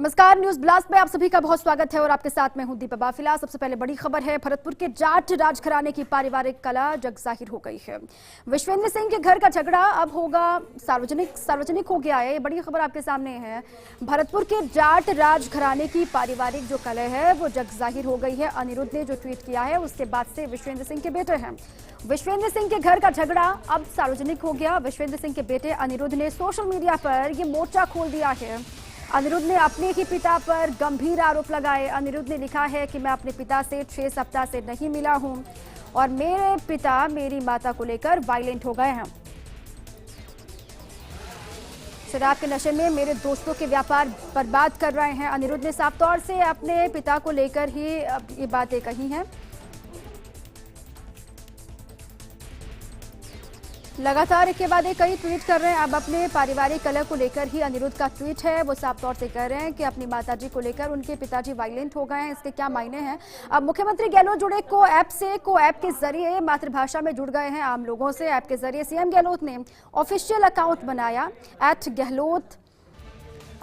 नमस्कार, news blast में आप सभी का बहुत स्वागत है और आपके साथ मैं हूं दीपा बाफिला। सबसे पहले बड़ी खबर है, भरतपुर के जाट राजघराने की पारिवारिक कला जग जाहिर हो गई है। विश्वेंद्र सिंह के घर का झगड़ा अब होगा सार्वजनिक हो गया है। ये बड़ी खबर आपके सामने है। भरतपुर के जाट राजघराने की पारिवारिक जो कला है वो जग जाहिर हो गई है। अनिरुद्ध ने जो ट्वीट किया है उसके बाद से विश्वेंद्र सिंह के बेटे हैं। विश्वेंद्र सिंह के घर का झगड़ा अब सार्वजनिक हो गया। विश्वेंद्र सिंह के बेटे अनिरुद्ध ने सोशल मीडिया पर ये मोर्चा खोल दिया है। अनिरुद्ध ने अपने ही पिता पर गंभीर आरोप लगाए। अनिरुद्ध ने लिखा है कि मैं अपने पिता से 6 सप्ताह से नहीं मिला हूं और मेरे पिता मेरी माता को लेकर वायलेंट हो गए हैं। शराब के नशे में मेरे दोस्तों के व्यापार बर्बाद कर रहे हैं। अनिरुद्ध ने साफ तौर से अपने पिता को लेकर ही ये बातें कही हैं। लगातार एक के बाद एक कई ट्वीट कर रहे हैं। अब अपने पारिवारिक कलह को लेकर ही अनिरुद्ध का ट्वीट है, वो साफ तौर से कह रहे हैं कि अपनी माताजी को लेकर उनके पिताजी वायलेंट हो गए हैं। इसके क्या मायने हैं? अब मुख्यमंत्री गहलोत जुड़े को ऐप के जरिए मातृभाषा में जुड़ गए हैं आम लोगों से। ऐप के जरिए सीएम गहलोत ने ऑफिशियल अकाउंट बनाया। @गहलोत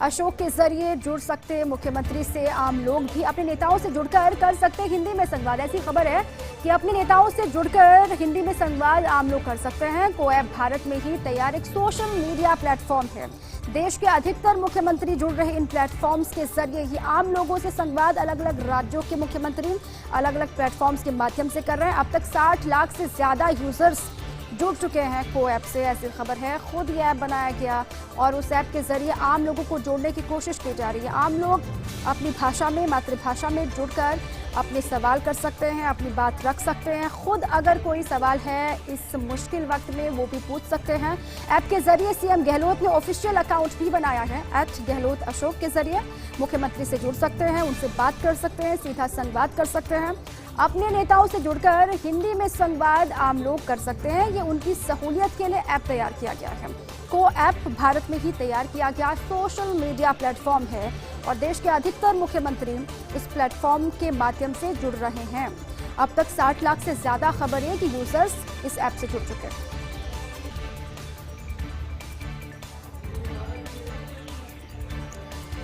अशोक के जरिए जुड़ सकते मुख्यमंत्री से आम लोग भी अपने नेताओं से जुड़कर कर सकते हिंदी में संवाद। ऐसी खबर है कि अपने नेताओं से जुड़कर हिंदी में संवाद आम लोग कर सकते हैं। को ऐप भारत में ही तैयार एक सोशल मीडिया प्लेटफॉर्म है। देश के अधिकतर मुख्यमंत्री जुड़ रहे इन प्लेटफॉर्म्स के जरिए ही आम लोगों से संवाद अलग अलग राज्यों के मुख्यमंत्री अलग अलग प्लेटफॉर्म्स के माध्यम से कर रहे हैं। अब तक 60 लाख से ज्यादा यूजर्स जुड़ चुके हैं को ऐप से। ऐसी खबर है, खुद ये ऐप बनाया गया और उस ऐप के जरिए आम लोगों को जोड़ने की कोशिश की जा रही है। आम लोग अपनी भाषा में, मातृभाषा में जुड़कर अपने सवाल कर सकते हैं, अपनी बात रख सकते हैं। खुद अगर कोई सवाल है इस मुश्किल वक्त में वो भी पूछ सकते हैं। ऐप के जरिए सीएम गहलोत ने ऑफिशियल अकाउंट भी बनाया है। @गहलोत अशोक के जरिए मुख्यमंत्री से जुड़ सकते हैं, उनसे बात कर सकते हैं, सीधा संवाद कर सकते हैं। अपने नेताओं से जुड़कर हिंदी में संवाद आम लोग कर सकते हैं। ये उनकी सहूलियत के लिए ऐप तैयार किया गया है। को ऐप भारत में ही तैयार किया गया सोशल मीडिया प्लेटफॉर्म है और देश के अधिकतर मुख्यमंत्री इस प्लेटफॉर्म के माध्यम से जुड़ रहे हैं। अब तक 60 लाख से ज्यादा खबर है कि यूजर्स इस ऐप से जुड़ चुके हैं।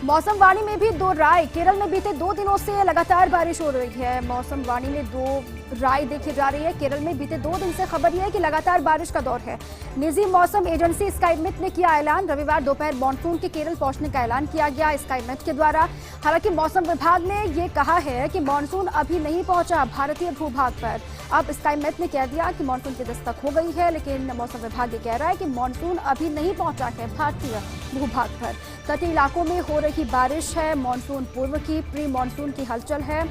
मौसम वाणी में भी दो राय। केरल में बीते 2 दिनों से लगातार बारिश हो रही है। मौसम वाणी में 2 राय देखी जा रही है। केरल में बीते 2 दिन से खबर यह है कि लगातार बारिश का दौर है। निजी मौसम एजेंसी स्काईमेट ने किया ऐलान। रविवार दोपहर मॉनसून के केरल पहुंचने का ऐलान किया गया स्काईमेट के द्वारा। हालांकि मौसम विभाग ने ये कहा है कि मॉनसून अभी नहीं पहुंचा भारतीय भूभाग पर। अब स्काईमेट ने कह दिया कि मॉनसून की दस्तक हो गई है, लेकिन मौसम विभाग ये कह रहा है कि मॉनसून अभी नहीं पहुंचा है भारतीय भूभाग पर। तटीय इलाकों में हो रही बारिश है मॉनसून पूर्व की, प्री मॉनसून की हलचल है,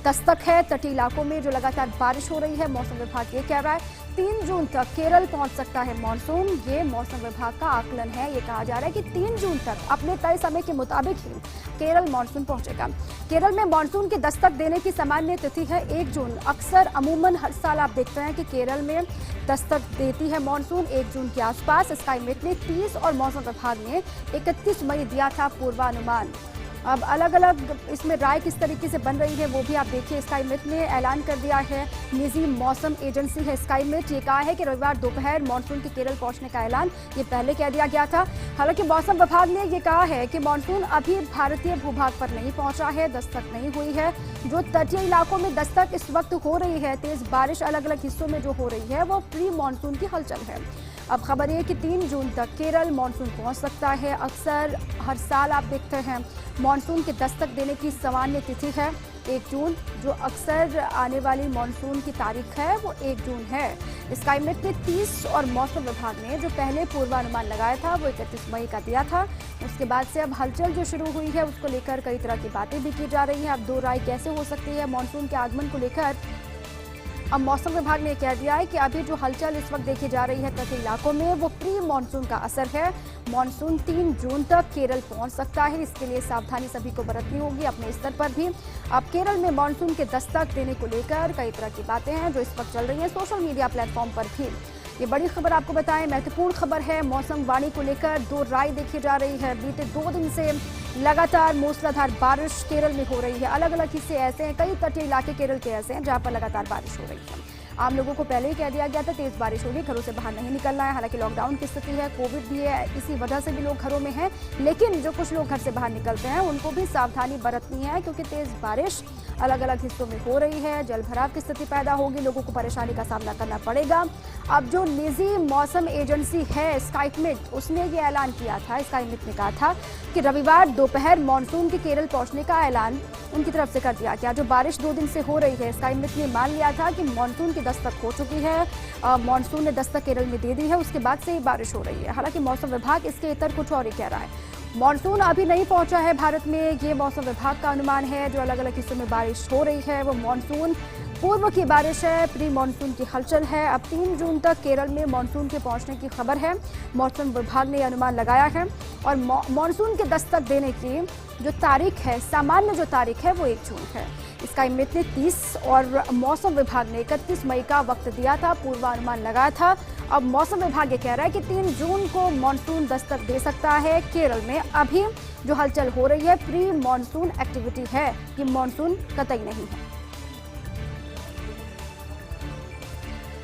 दस्तक है तटीय इलाकों में जो लगातार बारिश हो रही है। मौसम विभाग ये कह रहा है 3 जून तक केरल पहुंच सकता है मॉनसून। ये मौसम विभाग का आकलन है। ये कहा जा रहा है कि 3 जून तक अपने तय समय के मुताबिक ही केरल मॉनसून पहुंचेगा। केरल में मॉनसून की दस्तक देने की सामान्य तिथि है 1 जून। अक्सर अमूमन हर साल आप देखते हैं कि केरल में दस्तक देती है मॉनसून 1 जून के आसपास। स्काईमेट ने 30 और मौसम विभाग ने 31 मई दिया था पूर्वानुमान। अब अलग अलग इसमें राय किस तरीके से बन रही है वो भी आप देखिए। स्काईमेट ने ऐलान कर दिया है, निजी मौसम एजेंसी है स्काईमेट, ये कहा है कि रविवार दोपहर मॉनसून के केरल पहुंचने का ऐलान ये पहले कह दिया गया था। हालांकि मौसम विभाग ने ये कहा है कि मॉनसून अभी भारतीय भूभाग पर नहीं पहुंचा है, दस्तक नहीं हुई है। जो तटीय इलाकों में दस्तक इस वक्त हो रही है, तेज बारिश अलग अलग हिस्सों में जो हो रही है वो प्री मॉनसून की हलचल है। अब खबर ये कि 3 जून तक केरल मॉनसून पहुंच सकता है। अक्सर हर साल आप देखते हैं मॉनसून की दस्तक देने की सामान्य तिथि है 1 जून। जो अक्सर आने वाली मॉनसून की तारीख है वो 1 जून है। स्काईमेट ने 30 और मौसम विभाग ने जो पहले पूर्वानुमान लगाया था वो 31 मई का दिया था। उसके बाद से अब हलचल जो शुरू हुई है उसको लेकर कई तरह की बातें भी की जा रही हैं। अब 2 राय कैसे हो सकती है मॉनसून के आगमन को लेकर। अब मौसम विभाग ने कह दिया है कि अभी जो हलचल इस वक्त देखी जा रही है तटीय इलाकों में वो प्री मॉनसून का असर है। मॉनसून 3 जून तक केरल पहुंच सकता है। इसके लिए सावधानी सभी को बरतनी होगी अपने स्तर पर भी। अब केरल में मॉनसून के दस्तक देने को लेकर कई तरह की बातें हैं जो इस वक्त चल रही हैं सोशल मीडिया प्लेटफॉर्म पर भी। ये बड़ी खबर आपको बताएं, महत्वपूर्ण खबर है। मौसम वाणी को लेकर 2 राय देखी जा रही है। बीते 2 दिन से लगातार मूसलाधार बारिश केरल में हो रही है। अलग अलग हिस्से ऐसे हैं, कई तटीय इलाके केरल के ऐसे हैं जहां पर लगातार बारिश हो रही है। आम लोगों को पहले ही कह दिया गया था तेज बारिश होगी, घरों से बाहर नहीं निकलना है। हालांकि लॉकडाउन की स्थिति है, कोविड भी है, इसी वजह से भी लोग घरों में हैं। लेकिन जो कुछ लोग घर से बाहर निकलते हैं उनको भी सावधानी बरतनी है, क्योंकि तेज बारिश अलग अलग हिस्सों में हो रही है। जल भराव की स्थिति पैदा होगी, लोगों को परेशानी का सामना करना पड़ेगा। अब जो निजी मौसम एजेंसी है स्काईमेट, उसने ये ऐलान किया था, स्काईमेट ने कहा था कि रविवार दोपहर मानसून के केरल पहुंचने का ऐलान उनकी तरफ से कर दिया गया। जो बारिश 2 दिन से हो रही है, स्काईमेट ने मान लिया था कि मानसून की दस्तक हो चुकी है, मानसून ने दस्तक केरल में दे दी है, उसके बाद से ही बारिश हो रही है। हालांकि मौसम विभाग इसके इतर कुछ और ही कह रहा है। मानसून अभी नहीं पहुंचा है भारत में, ये मौसम विभाग का अनुमान है। जो अलग अलग हिस्सों में बारिश हो रही है वो मानसून पूर्व की बारिश है, प्री मानसून की हलचल है। अब 3 जून तक केरल में मानसून के पहुंचने की खबर है, मौसम विभाग ने अनुमान लगाया है। और मानसून के दस्तक देने की जो तारीख है, सामान्य जो तारीख है वो 1 जून है। स्काईमेट ने 30 और मौसम विभाग ने 31 मई का वक्त दिया था, पूर्वानुमान लगाया था। अब मौसम विभाग ये कह रहा है कि 3 जून को मानसून दस्तक दे सकता है केरल में। अभी जो हलचल हो रही है प्री मानसून एक्टिविटी है, ये मानसून कतई नहीं है।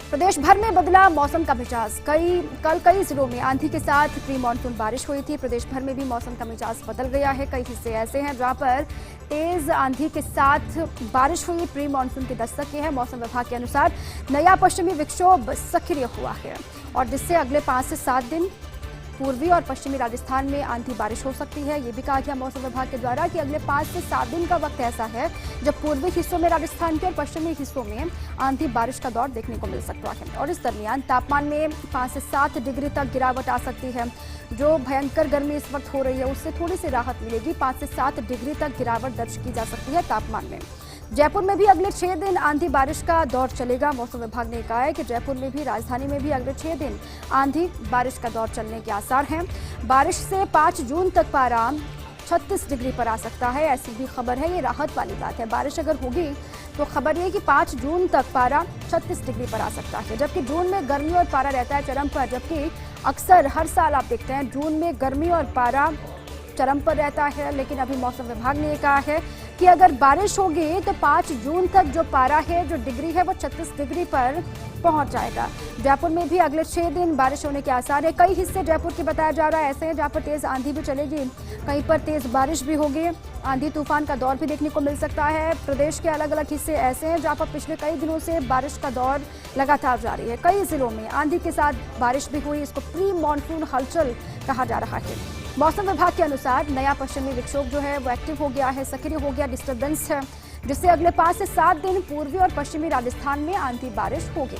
प्रदेश भर में बदला मौसम का मिजाज, कल कई जिलों में आंधी के साथ प्री मानसून बारिश हुई थी। प्रदेश भर में भी मौसम का मिजाज बदल गया है। कई हिस्से ऐसे हैं जहां पर तेज आंधी के साथ बारिश हुई, प्री मानसून की दस्तक की है। मौसम विभाग के अनुसार नया पश्चिमी विक्षोभ सक्रिय हुआ है और जिससे अगले 5 से 7 दिन पूर्वी और पश्चिमी राजस्थान में आंधी बारिश हो सकती है। ये भी कहा गया मौसम विभाग के द्वारा कि अगले 5 से 7 दिन का वक्त ऐसा है जब पूर्वी हिस्सों में राजस्थान के और पश्चिमी हिस्सों में आंधी बारिश का दौर देखने को मिल सकता है। और इस दरमियान तापमान में 5 से 7 डिग्री तक गिरावट आ सकती है। जो भयंकर गर्मी इस वक्त हो रही है उससे थोड़ी सी राहत मिलेगी। 5 से 7 डिग्री तक गिरावट दर्ज की जा सकती है तापमान में। जयपुर में भी अगले 6 दिन आंधी बारिश का दौर चलेगा। मौसम विभाग ने कहा है कि जयपुर में भी, राजधानी में भी अगले 6 दिन आंधी बारिश का दौर चलने के आसार हैं। बारिश से 5 जून तक पारा 36 डिग्री पर आ सकता है, ऐसी भी खबर है। ये राहत वाली बात है। बारिश अगर होगी तो खबर ये कि 5 जून तक पारा 36 डिग्री पर आ सकता है, जबकि जून में गर्मी और पारा रहता है चरम पर। जबकि अक्सर हर साल आप देखते हैं जून में गर्मी और पारा चरम पर रहता है, लेकिन अभी मौसम विभाग ने कहा है कि अगर बारिश होगी तो 5 जून तक जो पारा है, जो डिग्री है, वो 36 डिग्री पर पहुंच जाएगा। जयपुर में भी अगले 6 दिन बारिश होने के आसार है। कई हिस्से जयपुर के बताया जा रहा है ऐसे हैं जहां पर तेज आंधी भी चलेगी, कहीं पर तेज बारिश भी होगी, आंधी तूफान का दौर भी देखने को मिल सकता है। प्रदेश के अलग अलग हिस्से ऐसे हैं जहां पर पिछले कई दिनों से बारिश का दौर लगातार जारी है। कई जिलों में आंधी के साथ बारिश भी हुई, इसको प्री मानसून हलचल कहा जा रहा है। मौसम विभाग के अनुसार नया पश्चिमी विक्षोभ जो है वो एक्टिव हो गया है, सक्रिय हो गया, डिस्टर्बेंस है, जिससे अगले 5 से 7 दिन पूर्वी और पश्चिमी राजस्थान में आंधी बारिश होगी।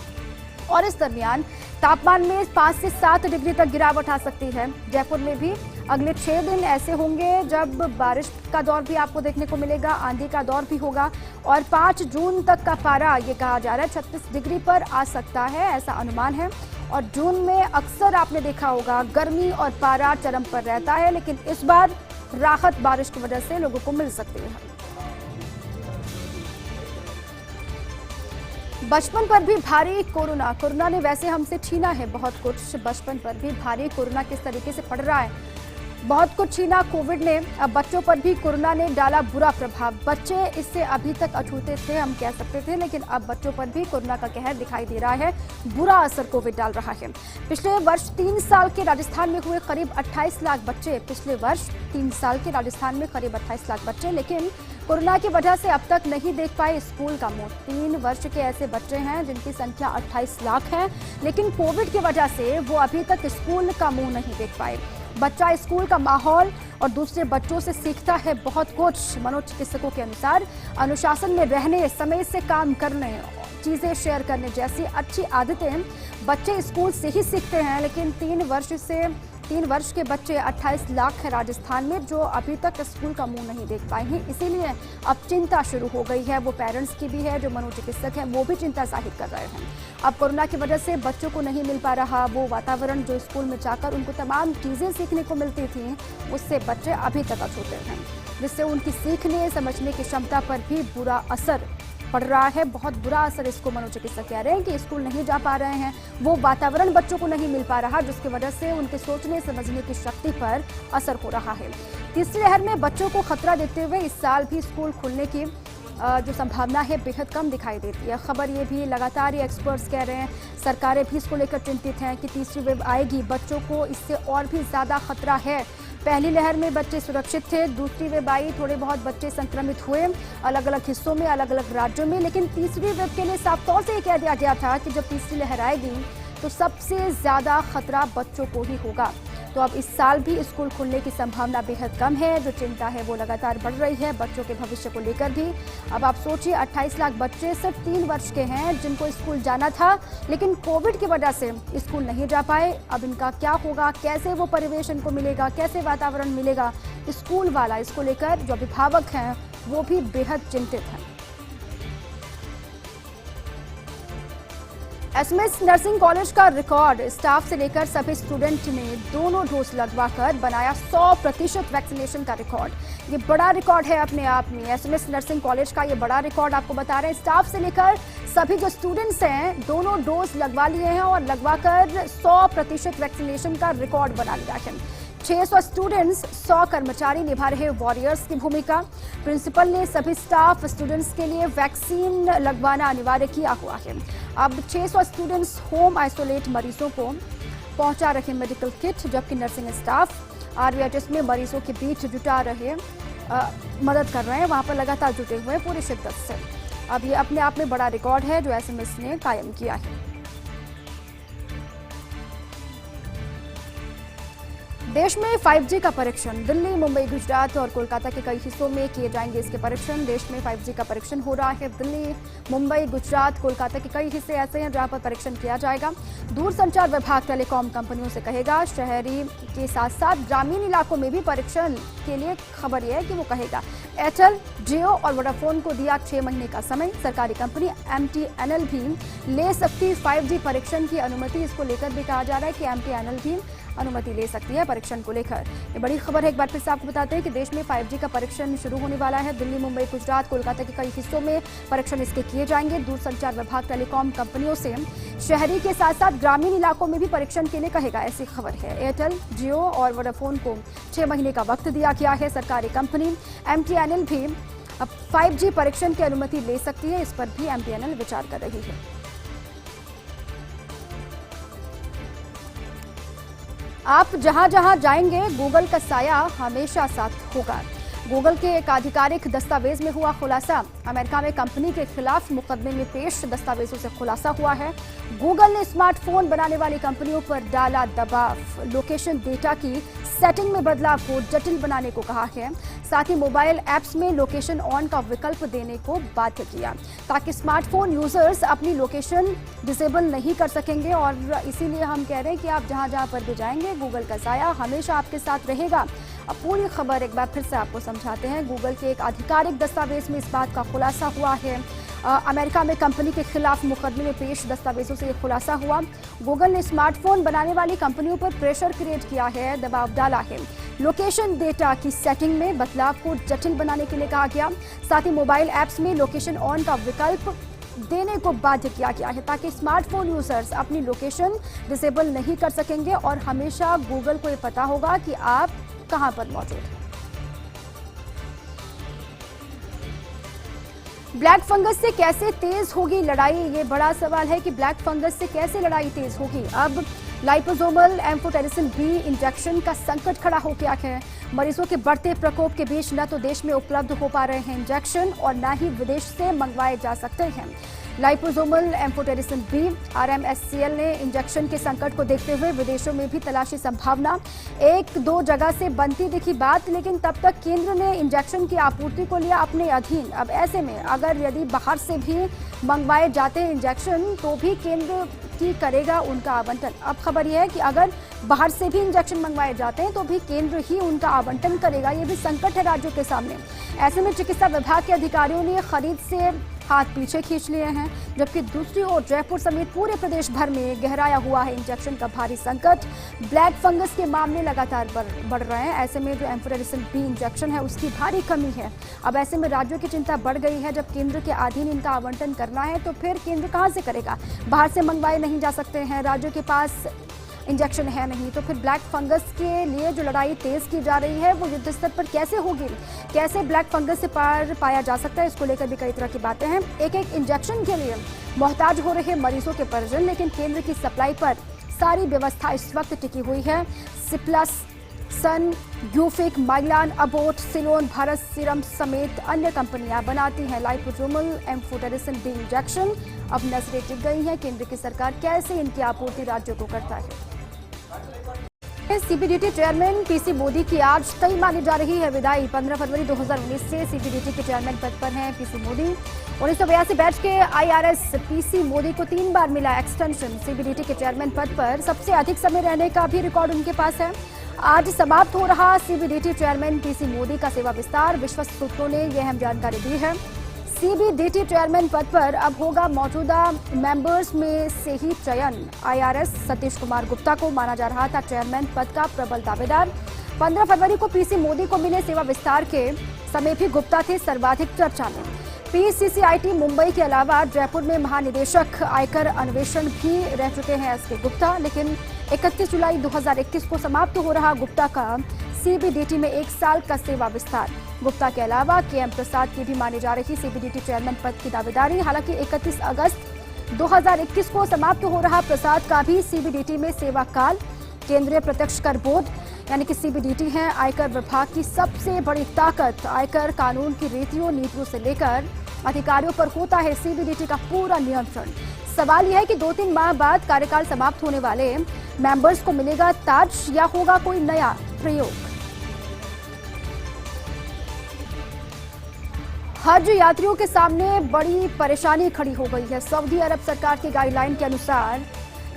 और इस दरमियान तापमान में 5 से 7 डिग्री तक गिरावट आ सकती है। जयपुर में भी अगले 6 दिन ऐसे होंगे जब बारिश का दौर भी आपको देखने को मिलेगा, आंधी का दौर भी होगा। और 5 जून तक का पारा, ये कहा जा रहा है, 36 डिग्री पर आ सकता है, ऐसा अनुमान है। और जून में अक्सर आपने देखा होगा गर्मी और पारा चरम पर रहता है, लेकिन इस बार राहत बारिश की वजह से लोगों को मिल सकती है। बचपन पर भी भारी कोरोना ने वैसे हमसे छीना है बहुत कुछ। बचपन पर भी भारी कोरोना किस तरीके से पड़ रहा है, बहुत कुछ छीना कोविड ने। अब बच्चों पर भी कोरोना ने डाला बुरा प्रभाव। बच्चे इससे अभी तक अछूते थे, हम कह सकते थे, लेकिन अब बच्चों पर भी कोरोना का कहर दिखाई दे रहा है। बुरा असर कोविड डाल रहा है। पिछले वर्ष 3 साल के राजस्थान में हुए करीब 28 लाख बच्चे, पिछले वर्ष 3 साल के राजस्थान में करीब 28 लाख बच्चे, लेकिन कोरोना की वजह से अब तक नहीं देख पाए स्कूल का मुंह। 3 वर्ष के ऐसे बच्चे हैं जिनकी संख्या 28 लाख है, लेकिन कोविड की वजह से वो अभी तक स्कूल का मुंह नहीं देख पाए। बच्चा स्कूल का माहौल और दूसरे बच्चों से सीखता है बहुत कुछ। मनोचिकित्सकों के अनुसार अनुशासन में रहने, समय से काम करने, चीज़ें शेयर करने जैसी अच्छी आदतें बच्चे स्कूल से ही सीखते हैं। लेकिन 3 वर्ष के बच्चे 28 लाख है राजस्थान में जो अभी तक स्कूल का मुंह नहीं देख पाए हैं। इसीलिए अब चिंता शुरू हो गई है। वो पेरेंट्स की भी है, जो मनोचिकित्सक हैं वो भी चिंता जाहिर कर रहे हैं। अब कोरोना की वजह से बच्चों को नहीं मिल पा रहा वो वातावरण जो स्कूल में जाकर उनको तमाम चीज़ें सीखने को मिलती थी, उससे बच्चे अभी तक अछूते हैं, जिससे उनकी सीखने समझने की क्षमता पर भी बुरा असर पड़ रहा है। बहुत बुरा असर इसको मनोचिकित्सक कह रहे हैं कि स्कूल नहीं जा पा रहे हैं, वो वातावरण बच्चों को नहीं मिल पा रहा, जिसकी वजह से उनके सोचने समझने की शक्ति पर असर हो रहा है। तीसरी लहर में बच्चों को खतरा देखते हुए इस साल भी स्कूल खुलने की जो संभावना है बेहद कम दिखाई देती है। खबर ये भी लगातार ये एक्सपर्ट्स कह रहे हैं, सरकारें भी इसको लेकर चिंतित हैं कि तीसरी वेव आएगी, बच्चों को इससे और भी ज़्यादा खतरा है। पहली लहर में बच्चे सुरक्षित थे, दूसरी वेव आई, थोड़े बहुत बच्चे संक्रमित हुए अलग अलग हिस्सों में, अलग अलग राज्यों में, लेकिन तीसरी वेव के लिए साफ तौर से ये कह दिया गया था कि जब तीसरी लहर आएगी तो सबसे ज़्यादा खतरा बच्चों को ही होगा। तो अब इस साल भी स्कूल खुलने की संभावना बेहद कम है। जो चिंता है वो लगातार बढ़ रही है बच्चों के भविष्य को लेकर भी। अब आप सोचिए 28 लाख बच्चे सिर्फ 3 वर्ष के हैं जिनको स्कूल जाना था, लेकिन कोविड की वजह से स्कूल नहीं जा पाए। अब इनका क्या होगा, कैसे वो परिवेश इनको मिलेगा, कैसे वातावरण मिलेगा स्कूल वाला, इसको लेकर जो अभिभावक हैं वो भी बेहद चिंतित हैं। एसएमएस नर्सिंग कॉलेज का रिकॉर्ड, स्टाफ से लेकर सभी स्टूडेंट ने दोनों डोज लगवाकर बनाया 100% वैक्सीनेशन का रिकॉर्ड। ये बड़ा रिकॉर्ड है अपने आप में। एसएमएस नर्सिंग कॉलेज का ये बड़ा रिकॉर्ड आपको बता रहे हैं। स्टाफ से लेकर सभी जो स्टूडेंट्स हैं दोनों डोज लगवा लिए हैं और लगवाकर 100% वैक्सीनेशन का रिकॉर्ड बना लिया है। 600 स्टूडेंट्स, 100 कर्मचारी निभा रहे वॉरियर्स की भूमिका। प्रिंसिपल ने सभी स्टाफ स्टूडेंट्स के लिए वैक्सीन लगवाना अनिवार्य किया हुआ है। अब 600 स्टूडेंट्स होम आइसोलेट मरीजों को पहुंचा रहे मेडिकल किट, जबकि नर्सिंग स्टाफ आरवीएचएस में मरीजों के बीच जुटा रहे मदद कर रहे हैं, वहां पर लगातार जुटे हुए हैं पूरी शिद्दत से। अब ये अपने आप में बड़ा रिकॉर्ड है जो एसएमएस ने कायम किया है। देश में 5G का परीक्षण, दिल्ली, मुंबई, गुजरात और कोलकाता के कई हिस्सों में किए जाएंगे इसके परीक्षण। देश में 5G का परीक्षण हो रहा है। दिल्ली, मुंबई, गुजरात, कोलकाता के कई हिस्से ऐसे हैं जहां पर परीक्षण किया जाएगा। दूरसंचार विभाग टेलीकॉम कंपनियों से कहेगा, शहरी के साथ साथ ग्रामीण इलाकों में भी परीक्षण के लिए खबर यह है कि वो कहेगा। एयरटेल, जियो और वोडाफोन को दिया 6 महीने का समय। सरकारी कंपनी MTNL भी ले सकती 5G परीक्षण की अनुमति। इसको लेकर भी कहा जा रहा है कि MTNL भी अनुमति ले सकती है परीक्षण को लेकर। ये बड़ी खबर है। एक बार फिर से आपको बताते हैं कि देश में 5G का परीक्षण शुरू होने वाला है। दिल्ली, मुंबई, गुजरात, कोलकाता के कई हिस्सों में परीक्षण इसके किए जाएंगे। दूरसंचार विभाग टेलीकॉम कंपनियों से शहरी के साथ साथ ग्रामीण इलाकों में भी परीक्षण के लिए कहेगा, ऐसी खबर है। एयरटेल, जियो और वोडाफोन को 6 महीने का वक्त दिया गया है। सरकारी कंपनी MTNL भी अब 5G परीक्षण की अनुमति ले सकती है। इस पर भी MTNL विचार कर रही है। आप जहां जहां जाएंगे गूगल का साया हमेशा साथ होगा। गूगल के एक आधिकारिक दस्तावेज में हुआ खुलासा। अमेरिका में कंपनी के खिलाफ मुकदमे में पेश दस्तावेजों से खुलासा हुआ है। गूगल ने स्मार्टफोन बनाने वाली कंपनियों पर डाला दबाव, लोकेशन डेटा की सेटिंग में बदलाव को जटिल बनाने को कहा है। साथ ही मोबाइल ऐप्स में लोकेशन ऑन का विकल्प देने को बाध्य किया, ताकि स्मार्टफोन यूजर्स अपनी लोकेशन डिसेबल नहीं कर सकेंगे। और इसीलिए हम कह रहे हैं कि आप जहां जहां पर भी जाएंगे गूगल का साया हमेशा आपके साथ रहेगा। अब पूरी खबर एक बार फिर से आपको समझाते हैं। गूगल के एक आधिकारिक दस्तावेज में इस बात का खुलासा हुआ है। अमेरिका में कंपनी के खिलाफ मुकदमे में पेश दस्तावेजों से ये खुलासा हुआ। गूगल ने स्मार्टफोन बनाने वाली कंपनियों पर प्रेशर क्रिएट किया है, दबाव डाला है। लोकेशन डेटा की सेटिंग में बदलाव को जटिल बनाने के लिए कहा गया। साथ ही मोबाइल ऐप्स में लोकेशन ऑन का विकल्प देने को बाध्य किया गया है, ताकि स्मार्टफोन यूजर्स अपनी लोकेशन डिसेबल नहीं कर सकेंगे और हमेशा गूगल को ये पता होगा कि आप कहां पर मौजूद हैं। ब्लैक फंगस से कैसे तेज होगी लड़ाई, ये बड़ा सवाल है कि ब्लैक फंगस से कैसे लड़ाई तेज होगी। अब लाइपोसोमल एम्फोटेरिसिन B इंजेक्शन का संकट खड़ा हो गया है। मरीजों के बढ़ते प्रकोप के बीच न तो देश में उपलब्ध हो पा रहे हैं इंजेक्शन और न ही विदेश से मंगवाए जा सकते हैं। लाइपोसोमल एम्फोटेरिसिन B RMSCL ने इंजेक्शन के संकट को देखते हुए विदेशों में भी तलाशी संभावना। 1-2 जगह से बनती दिखी बात, लेकिन तब तक केंद्र ने इंजेक्शन की आपूर्ति को लिया अपने अधीन। अब ऐसे में अगर यदि बाहर से भी मंगवाए जाते हैं इंजेक्शन तो भी केंद्र की करेगा उनका आवंटन। अब खबर यह है कि अगर बाहर से भी इंजेक्शन मंगवाए जाते हैं तो भी केंद्र ही उनका आवंटन करेगा। ये भी संकट है राज्यों के सामने। ऐसे में चिकित्सा विभाग के अधिकारियों ने खरीद से हाथ पीछे खींच लिए हैं, जबकि दूसरी ओर जयपुर समेत पूरे प्रदेश भर में गहराया हुआ है इंजेक्शन का भारी संकट। ब्लैक फंगस के मामले लगातार बढ़ रहे हैं। ऐसे में जो एम्फोटेरिसिन B इंजेक्शन है उसकी भारी कमी है। अब ऐसे में राज्यों की चिंता बढ़ गई है। जब केंद्र के अधीन इनका आवंटन करना है तो फिर केंद्र कहां से करेगा? बाहर से मंगवाए नहीं जा सकते हैं। राज्यों के पास इंजेक्शन है नहीं, तो फिर ब्लैक फंगस के लिए जो लड़ाई तेज की जा रही है वो युद्ध स्तर पर कैसे होगी, कैसे ब्लैक फंगस से पार पाया जा सकता है, इसको लेकर भी कई तरह की बातें हैं। एक एक इंजेक्शन के लिए मोहताज हो रहे मरीजों के परिजन, लेकिन केंद्र की सप्लाई पर सारी व्यवस्था इस वक्त टिकी हुई है। सिप्लास, सन, ग्यूफिक, माइलान, अबोट, सिलोन, भारत सीरम समेत अन्य कंपनियां बनाती हैं लाइपोसोमल एम्फोटेरिसिन बी इंजेक्शन। अब नजरें टिक गई हैं केंद्र की सरकार कैसे इनकी आपूर्ति राज्यों को करता है। सीबीडीटी चेयरमैन पीसी मोदी की आज तय मानी जा रही है विदाई। 15 फरवरी 2019 से सीबीडीटी के चेयरमैन पद पर हैं पीसी मोदी। 1982 बैच के आईआरएस पीसी मोदी को 3 बार मिला एक्सटेंशन। सीबीडीटी के चेयरमैन पद पर सबसे अधिक समय रहने का भी रिकॉर्ड उनके पास है। आज समाप्त हो रहा सीबीडीटी चेयरमैन पीसी मोदी का सेवा विस्तार, विश्वस्त सूत्रों ने यह अहम जानकारी दी है। सीबीडीटी चेयरमैन पद पर अब होगा मौजूदा मेंबर्स में से ही चयन। आईआरएस सतीश कुमार गुप्ता को माना जा रहा था चेयरमैन पद का प्रबल दावेदार। 15 फरवरी को पीसी मोदी को मिले सेवा विस्तार के समय भी गुप्ता थे सर्वाधिक चर्चा में। पीसीसीआईटी मुंबई के अलावा जयपुर में महानिदेशक आयकर अन्वेषण भी रह चुके हैं एसके गुप्ता, लेकिन 31 जुलाई 2021 को समाप्त हो रहा गुप्ता का सीबीडीटी में 1 साल का सेवा विस्तार। गुप्ता के अलावा केएम प्रसाद की भी मानी जा रही सीबीडीटी चेयरमैन पद की दावेदारी। हालांकि 31 अगस्त 2021 को समाप्त हो रहा प्रसाद का भी सीबीडीटी में सेवा काल। केंद्रीय प्रत्यक्ष कर बोर्ड यानी कि सीबीडीटी है आयकर विभाग की सबसे बड़ी ताकत। आयकर कानून की रीतियों नीतियों से लेकर अधिकारियों पर होता है सीबीडीटी का पूरा नियंत्रण। सवाल यह है कि 2-3 माह बाद कार्यकाल समाप्त होने वाले मेंबर्स को मिलेगा ताज या होगा कोई नया प्रयोग। हज यात्रियों के सामने बड़ी परेशानी खड़ी हो गई है। सऊदी अरब सरकार की गाइडलाइन के अनुसार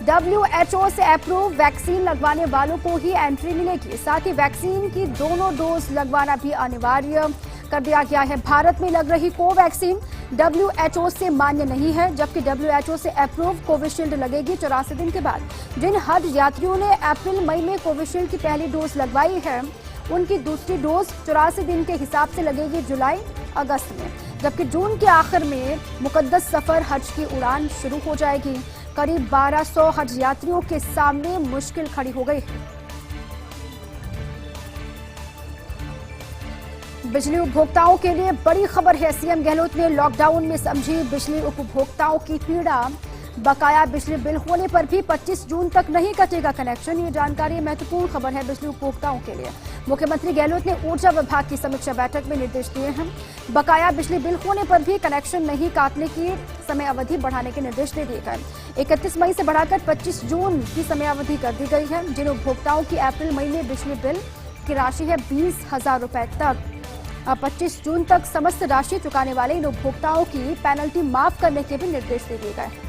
WHO से अप्रूव वैक्सीन लगवाने वालों को ही एंट्री मिलेगी। साथ ही वैक्सीन की दोनों डोज लगवाना भी अनिवार्य कर दिया गया है। भारत में लग रही कोवैक्सीन WHO से मान्य नहीं है, जबकि WHO से अप्रूव कोविशील्ड लगेगी 84 दिन के बाद। जिन हज यात्रियों ने अप्रैल मई में कोविशील्ड की पहली डोज लगवाई है, उनकी दूसरी डोज 84 दिन के हिसाब से लगेगी जुलाई अगस्त में, जबकि जून के आखिर में मुकद्दस सफर हज की उड़ान शुरू हो जाएगी। करीब 1200 हज यात्रियों के सामने मुश्किल खड़ी हो गई है। बिजली उपभोक्ताओं के लिए बड़ी खबर है। सीएम गहलोत ने लॉकडाउन में समझी बिजली उपभोक्ताओं की पीड़ा। बकाया बिजली बिल होने पर भी 25 जून तक नहीं कटेगा कनेक्शन। ये जानकारी महत्वपूर्ण खबर है बिजली उपभोक्ताओं के लिए। मुख्यमंत्री गहलोत ने ऊर्जा विभाग की समीक्षा बैठक में निर्देश दिए हैं। बकाया बिजली बिल होने पर भी कनेक्शन नहीं काटने की समय अवधि बढ़ाने के निर्देश दे दिए गए। 31 मई से बढ़ाकर 25 जून की समय अवधि कर दी गई है। जिन उपभोक्ताओं की अप्रैल मई में बिजली बिल की राशि है 20,000 रुपए तक, 25 जून तक समस्त राशि चुकाने वाले इन उपभोक्ताओं की पेनल्टी माफ करने के भी निर्देश दे दिए गए।